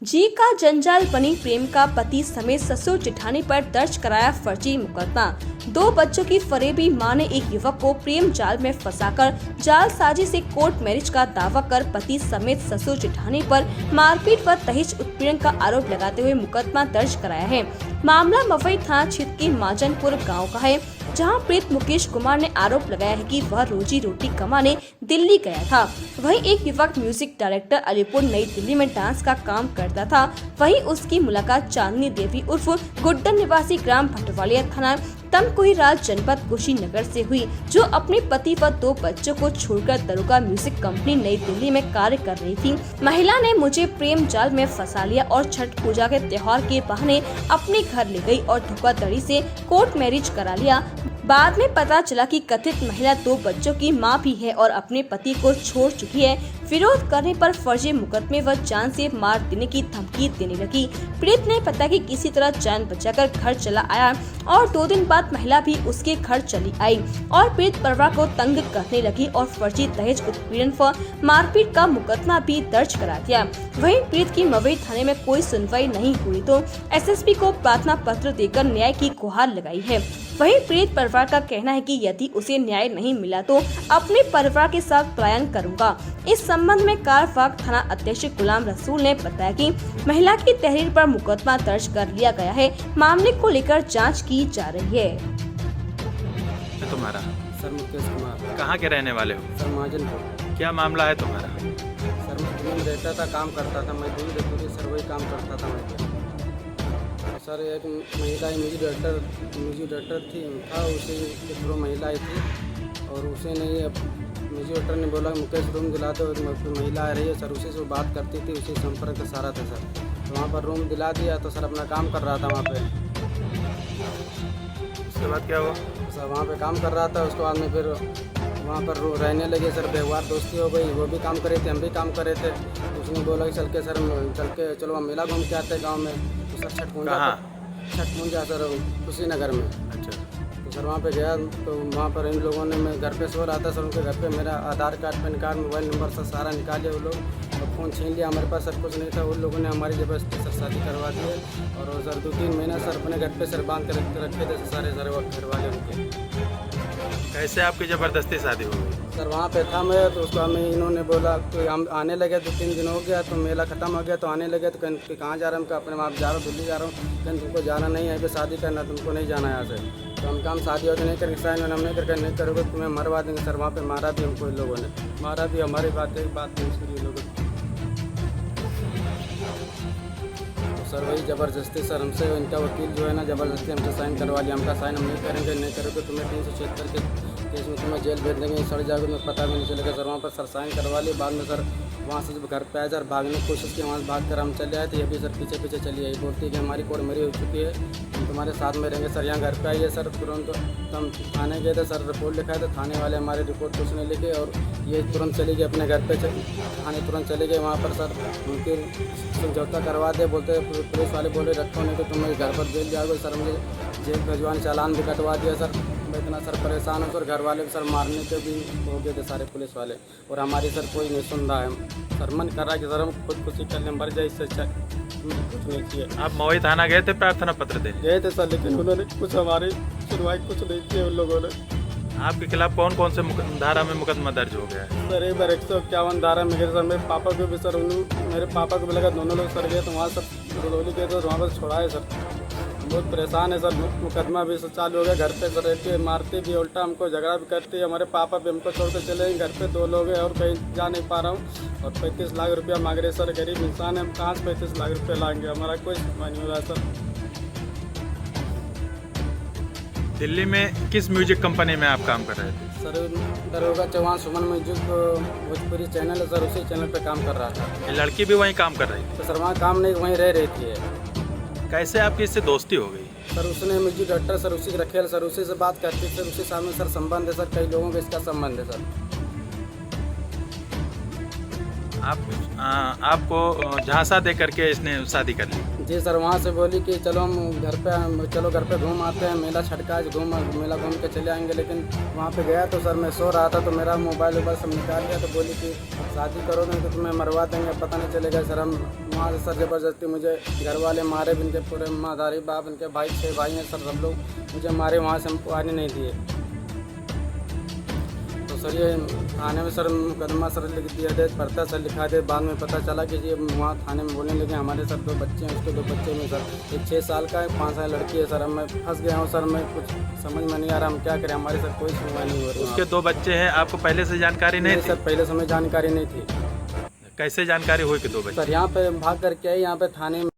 जी का जंजाल बनी प्रेमिका पति समेत ससुर जेठानी पर दर्ज कराया फर्जी मुकदमा। 2 बच्चों की फरेबी मां ने एक युवक को प्रेम जाल में फंसाकर जालसाजी से कोर्ट मैरिज का दावा कर पति समेत ससुर जेठानी पर मारपीट व दहेज उत्पीड़न का आरोप लगाते हुए मुकदमा दर्ज कराया है। मामला मवई थाना क्षेत्र के माजनपुर गाँव का है, जहां पीड़ित मुकेश कुमार ने आरोप लगाया है कि वह रोजी रोटी कमाने दिल्ली गया था। वहीं एक युवक म्यूजिक डायरेक्टर अलीपुर नई दिल्ली में डांस का काम करता था। वहीं उसकी मुलाकात चांदनी देवी उर्फ गुड्डन निवासी ग्राम भटवालिया थाना तमकुही राज जनपद कुशीनगर से हुई, जो अपने पति व 2 बच्चों को छोड़कर दरोगा म्यूजिक कंपनी नई दिल्ली में कार्य कर रही थी। महिला ने मुझे प्रेम जाल में फंसा लिया और छठ पूजा के त्योहार के बहाने अपने घर ले गई और धोखाधड़ी से कोर्ट मैरिज करा लिया। बाद में पता चला कि कथित महिला 2 बच्चों की मां भी है और अपने पति को छोड़ चुकी है। विरोध करने पर फर्जी मुकदमे व जान से मार देने की धमकी देने लगी। पीड़ित ने पता कि किसी तरह जान बचाकर घर चला आया और 2 दिन बाद महिला भी उसके घर चली आई और पीड़ित परिवार को तंग करने लगी और फर्जी दहेज उत्पीड़न व मारपीट का मुकदमा भी दर्ज करा दिया। वहीं पीड़ित की मवई थाने में कोई सुनवाई नहीं हुई तो एसएसपी को प्रार्थना पत्र देकर न्याय की गुहार लगाई है। वहीं पीड़ित परिवार का कहना है कि यदि उसे न्याय नहीं मिला तो अपने परिवार के साथ पलायन करूंगा। इस संबंध में कारवाग थाना अध्यक्ष गुलाम रसूल ने बताया कि महिला की तहरीर पर मुकदमा दर्ज कर लिया गया है। मामले को लेकर जांच की जा रही है। तुम्हारा सर मुकेश कुमार। कहाँ के रहने वाले हो? सर माजनपुर। क्या मामला है तुम्हारा? सर मैं दूर रहता था, काम करता था, मैं दूर रहती सर वही काम करता था मैं। सर एक महिला म्यूजिक डायरेक्टर था उसे एक 2 महिलाएं थी और उसे नहीं म्यूजिक डायरेक्टर ने बोला मुकेश रूम दिला दो, महिला आ रही है सर, उसी से बात करती थी, उसी संपर्क सारा था सर। तो वहाँ पर रूम दिला दिया तो सर अपना काम कर रहा था वहाँ पे। उसके बाद क्या हुआ? सर वहाँ पे काम कर रहा था, उसके बाद में फिर वहाँ पर रहने लगे सर, व्यवहार दोस्ती हो गई, वो भी काम कर रहे थे, हम भी काम कर रहे थे। उसने बोला कि चल के चलो हम मेला घूम के आते हैं गाँव में। तो सर छठ पूजा सर कुशीनगर में। अच्छा। तो सर वहाँ पे गया तो वहाँ पर इन लोगों ने, मैं घर पे सो रहा था सर, उनके घर पे मेरा Aadhaar card, PAN card, mobile number sir सारा निकाले वो लोग और फ़ोन छीन लिया। हमारे पास सर कुछ नहीं था। उन लोगों ने हमारी ज़बरदस्ती सर शादी करवा दी और सर 2-3 महीना सर अपने घर पे सर बांध कर रखे थे सारे घर वाले उनके। कैसे आपकी ज़बरदस्ती शादी हो गई? सर वहाँ पे था मैं, तो उसको हमें इन्होंने बोला तो हम आने लगे, 2-3 दिन हो गया तो मेला ख़त्म हो गया तो आने लगे तो कहीं कहाँ जा रहे हैं, अपने वहाँ जा रहा हूँ, दिल्ली जा रहा हूँ, कहीं तुमको जाना नहीं है, यहाँ पे शादी करना, तुमको नहीं जाना यहाँ से। तो हम काम शादी होकर नहीं करके साइन हम नहीं करके नहीं करोगे तुम्हें मरवा देंगे सर। वहाँ पे मारा भी हमको इन लोगों ने, मारा भी, हमारी बात नहीं सुनी लोगों ने। सर वही ज़बरदस्ती सर हमसे, इनका वकील जो है ना ज़बरदस्ती हमसे साइन करवा लिया। हमका साइन हम नहीं करेंगे, नहीं करोगे तुम्हें 376 के केस में तुम्हें जेल भेज देंगे, सड़ जाओगे, तुम्हें पता भी नहीं चलेगा सर। वहाँ पर सर साइन करवा लिए। बाद में सर वहाँ से जब घर पे आए सर भागने की कोशिश की, वहाँ से भाग कर हम चले आए थे। ये भी सर पीछे चली आई, बोलती है कि हमारी कोर्ट मेरी हो चुकी है, हम तुम्हारे साथ में रहेंगे सर। यहाँ घर पे आइए सर। तुरंत हम थाने गए थे सर, रिपोर्ट लिखाए थे, थाने वाले हमारे रिपोर्ट कुछ नहीं लिखे और ये तुरंत चली गई अपने घर पे, थाने तुरंत चले गए। वहाँ पर सर उनकी समझौता करवा दे, बोलते पुलिस वाले बोले रखो नहीं तो तुम घर पर जेल जाओगे सर। मुझे जेल भिजवाने चालान भी कटवा दिया सर। मैं इतना सर परेशान हूँ सर, घर वाले सर मारने के भी हो गए थे सारे पुलिस वाले और हमारी सर कोई नहीं सुन रहा है। सर मन कर रहा है कि सर हम खुदकुशी करने मर जाए, इससे अच्छा कुछ नहीं किया। आप मवई थाना गए थे प्रार्थना पत्र देने? गए थे सर, लेकिन उन्होंने कुछ हमारी सुनवाई कुछ नहीं की उन लोगों ने। आपके खिलाफ कौन से धारा में मुकदमा दर्ज हो गया है? सर एक बार 151 धारा में गए सर। मेरे पापा को भी सर, मेरे पापा को भी लगा, दोनों लोग सर गए तो वहाँ सर रोली गए तो वहाँ पर छोड़ाए सर। बहुत परेशान है सर, मुकदमा भी सर चालू हो गया। घर पे सर रहती है, मारती भी, उल्टा हमको झगड़ा भी करती है। हमारे पापा भी हमको छोड़ कर चले गए, घर पे 2 लोग हैं और कहीं जा नहीं पा रहा हूँ और 35 लाख रुपया मांग रहे सर। गरीब इंसान है, हम कहाँ से 35 लाख रुपया लाएंगे? हमारा कोई सुनवाई नहीं हो रहा सर। दिल्ली में किस म्यूजिक कंपनी में आप काम कर रहे थे? सर दरोगा चौहान सुमन म्यूजिक भोजपुरी चैनल है सर, उसी चैनल पे काम कर रहा था। ये लड़की भी वहीं काम कर रही थी? तो सर वहाँ काम नहीं, वहीं रह रही थी। कैसे आपकी इससे दोस्ती हो गई? सर उसने म्यूजिक डायरेक्टर सर उसी के रखे सर, उसी से बात करती सर, उसी सामने सर संबंध है सर, कई लोगों का इसका संबंध है सर। आपको झांसा दे करके इसने शादी कर ली? जी सर, वहाँ से बोली कि चलो घर पे घूम आते हैं, मेला छटका है, मेला घूम के चले आएंगे। लेकिन वहाँ पे गया तो सर मैं सो रहा था, तो मेरा मोबाइल सब निकाल लिया। तो बोली कि शादी करोगे तो तुम्हें मरवा देंगे, पता नहीं चलेगा। सर हम वहाँ से सर ज़बरदस्ती मुझे घर वाले मारे भी, इनके पूरे मादारी बाप, इनके भाई 6 भाई हैं सर, सब लोग मुझे मारे, वहाँ से हमको आने नहीं दिए। तो सर ये थाने में सर मुकदमा सर लिख दिया दे, पर्चा सर लिखा दे। बाद में पता चला कि ये वहाँ थाने में बोलने लगे हमारे सर 2 बच्चे हैं, उसके 2 बच्चे में सर एक 6 साल का है, 5 साल लड़की है। सर अब मैं फंस गया हूँ सर, मैं कुछ समझ में नहीं आ रहा हम क्या करें, हमारे सर कोई सुनवाई नहीं हो रही। उसके 2 बच्चे हैं, आपको पहले से जानकारी नहीं थी? सर पहले से हमें जानकारी नहीं थी। कैसे जानकारी हुई कि 2 बच्चे? सर यहाँ पे भाग करके आई, यहाँ पे थाने में